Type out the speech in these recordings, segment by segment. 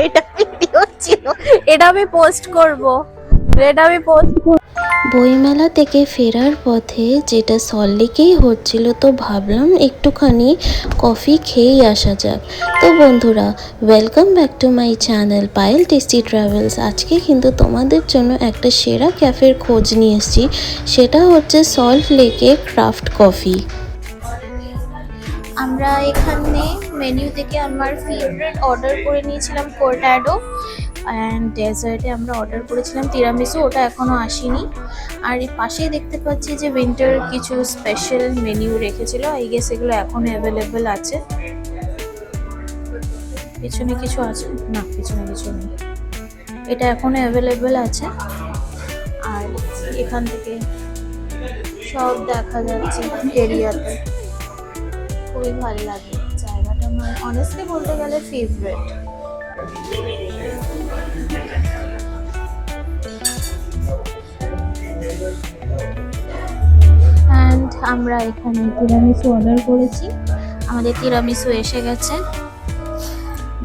এটা ভিডিও ছিল, এটা আমি পোস্ট করব, বইমেলা থেকে ফেরার পথে যেটা সল্টলেকেই হচ্ছিল, তো ভাবলাম একটুখানি কফি খেয়েই আসা যাক। তো বন্ধুরা, welcome back to my channel Payel tasty travels. আজকে কিন্তু তোমাদের জন্য একটা সেরা ক্যাফের খোঁজ নিয়ে এসেছি, সেটা হচ্ছে সল্টলেকে ক্রাফট কফি। আমরা এখানে মেনু থেকে আমার ফেভারিট অর্ডার করে নিয়েছিলাম কোর্টাডো, অ্যান্ড ডেজার্টে আমরা অর্ডার করেছিলাম তিরামিসু, ওটা এখনও আসেনি। আর এই পাশেই দেখতে পাচ্ছি যে উইন্টার কিছু স্পেশাল মেনু রেখেছিল, আই গেস এগুলো এখনও অ্যাভেলেবেল আছে। পিছনে কিছু আছে না, পিছনে কিছু নেই, এটা এখনও অ্যাভেলেবেল আছে। আর এখান থেকে সব দেখা যাচ্ছে এরিয়াতে, খুবই ভালো লাগে জায়গাটা, আমার অনেস্টলি বলতে গেলে ফেভারিট। অ্যান্ড আমরা এখানে তিরামিসু অর্ডার করেছি, আমাদের তিরামিসু এসে গেছে।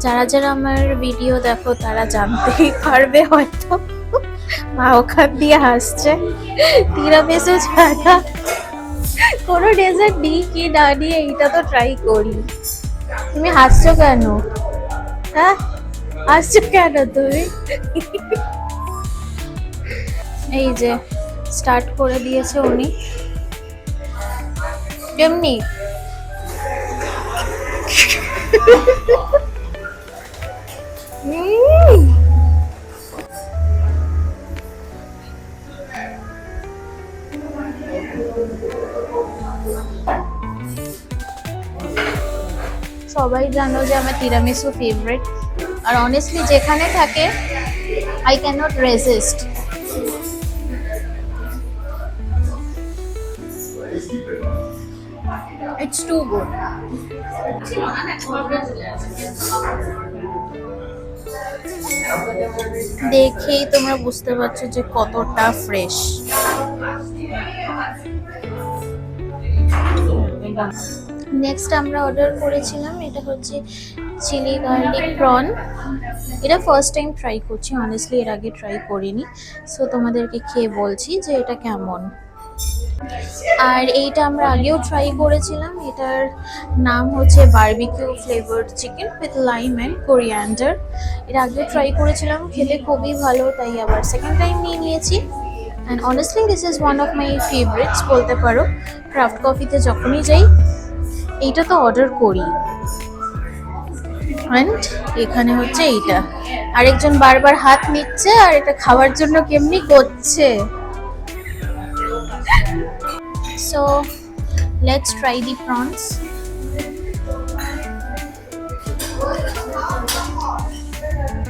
যারা যারা আমার ভিডিও দেখো তারা জানতেই পারবে হয়তো, মা ওখান দিয়ে হাসছে। তিরামিসু ছাড়া কোনো ডেজার্ট নিই কি না নিয়ে এইটা তো ট্রাই করি। তুমি হাসছো কেন? হ্যাঁ, হাসছো কেন তুমি? এই যে স্টার্ট করে দিয়েছে উনি, কেমনি সবাই জানো যে আমার তিরামিসু ফেভারিট, আর অনেস্টলি যেখানে থাকে I can not resist. It's too good. দেখেই তোমরা বুঝতে পারছো যে কতটা ফ্রেশ। নেক্সট আমরা অর্ডার করেছিলাম, এটা হচ্ছে চিলি গার্লিক প্রন। এটা ফার্স্ট টাইম ট্রাই করছি, অনেস্টলি এর আগে ট্রাই করিনি, সো তোমাদেরকে খেয়ে বলছি যে এটা কেমন। আর এইটা আমরা আগেও ট্রাই করেছিলাম, এটার নাম হচ্ছে barbecue flavoured chicken with lime and coriander. এর আগেও ট্রাই করেছিলাম, খেতে খুবই ভালো, তাই আবার সেকেন্ড টাইম নিয়ে নিয়েছি। And honestly this is one of my favourites বলতে পারো। ক্রাফট কফিতে যখনই যাই এইটা তো অর্ডার করি। অ্যান্ড এখানে হচ্ছে এইটা, আরেকজন বারবার হাত নিচ্ছে আর এটা খাওয়ার জন্য কেমনি করছে। So let's try the prawns.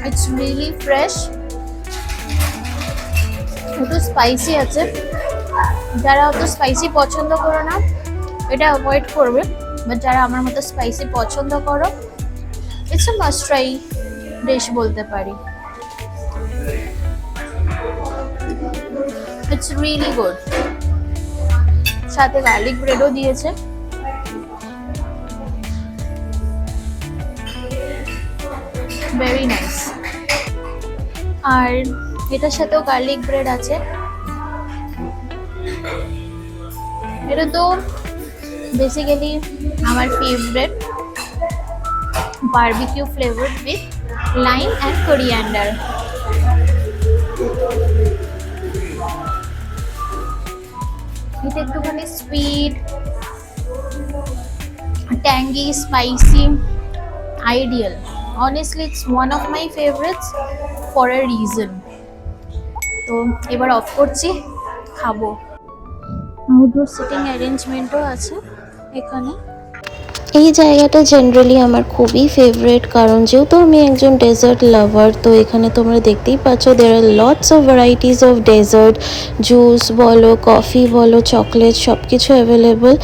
It's really fresh. একটু স্পাইসি আছে, যারা অত স্পাইসি পছন্দ করো না এটা অ্যাভয়েড করবে, বাট যারা আমার মতো স্পাইসি পছন্দ করো it's a must try dish বলতে পারি। It's really good. সাথে গার্লিক ব্রেডও দিয়েছে, ভেরি নাইস। আর এটার সাথেও গার্লিক ব্রেড আছে। এটা তো বেসিক্যালি আমার favourite, barbecue flavoured with lime and coriander. এটা একটুখানি sweet, tangy, spicy, ideal. Honestly, it's one of my favorites for a reason. তো এবার অফ করছি, খাবো। আউটডোর সিটিং অ্যারেঞ্জমেন্টও আছে এখানে। এই জায়গাটা জেনারেলি আমার খুবই ফেভারিট, কারণ যেহেতু আমি একজন ডেজার্ট লাভার, তো এখানে তোমরা দেখতেই পাচ্ছ there are lots of varieties of dessert, juice বলো, কফি বলো, চকলেট, সব কিছু অ্যাভেলেবল।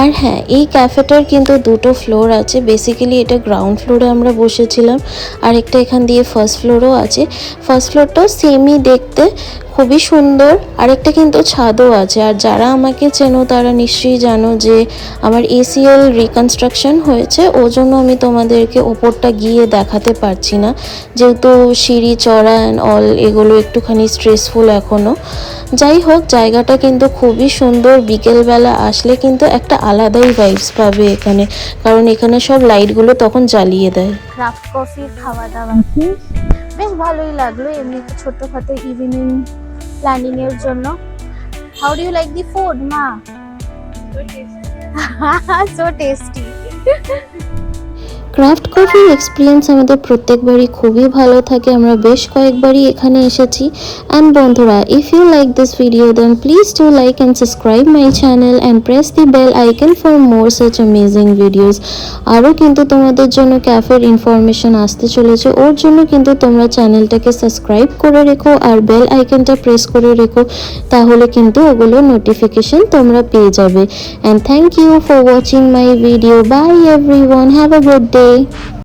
আর হ্যাঁ, এই ক্যাফেটার কিন্তু দুটো ফ্লোর আছে। বেসিক্যালি এটা গ্রাউন্ড ফ্লোরে আমরা বসেছিলাম, আর একটা এখান দিয়ে ফার্স্ট ফ্লোরও আছে। ফার্স্ট ফ্লোরটাও সেমই দেখতে, খুবই সুন্দর। আরেকটা কিন্তু ছাদও আছে। আর যারা আমাকে চেনো তারা নিশ্চয়ই জানো যে আমার ACL রিকনস্ট্রাকশন হয়েছে, ওই জন্য আমি তোমাদেরকে ওপরটা গিয়ে দেখাতে পারছি না, যেহেতু সিঁড়ি চড়া অ্যান্ড অল এগুলো একটুখানি স্ট্রেসফুল এখনও। যাই হোক, জায়গাটা কিন্তু খুবই সুন্দর। বিকেলবেলা আসলে কিন্তু একটা আলাদাই ভাইবস পাবে এখানে, কারণ এখানে সব লাইটগুলো তখন জ্বালিয়ে দেয়। ক্রাফট কফির খাওয়া দাওয়া বেশ ভালোই লাগলো, এমনি একটা ছোট্টখাটো ইভিনিং প্ল্যানিং এর জন্য। How do you like the food মা? So tasty. ক্রাফট কফির এক্সপিরিয়েন্স আমাদের প্রত্যেকবারই খুবই ভালো থাকে। আমরা বেশ কয়েকবারই এখানে এসেছি। অ্যান্ড বন্ধুরা, if you like this video then please do like and subscribe my channel and press the bell icon for more such amazing videos. আরও কিন্তু তোমাদের জন্য ক্যাফের ইনফরমেশন আসতে চলেছে, ওর জন্য কিন্তু তোমরা চ্যানেলটাকে সাবস্ক্রাইব করে রেখো আর বেল আইকনটা প্রেস করে রেখো, তাহলে কিন্তু ওগুলো নোটিফিকেশন তোমরা পেয়ে যাবে। And thank you for watching my video. Bye everyone, have a good day.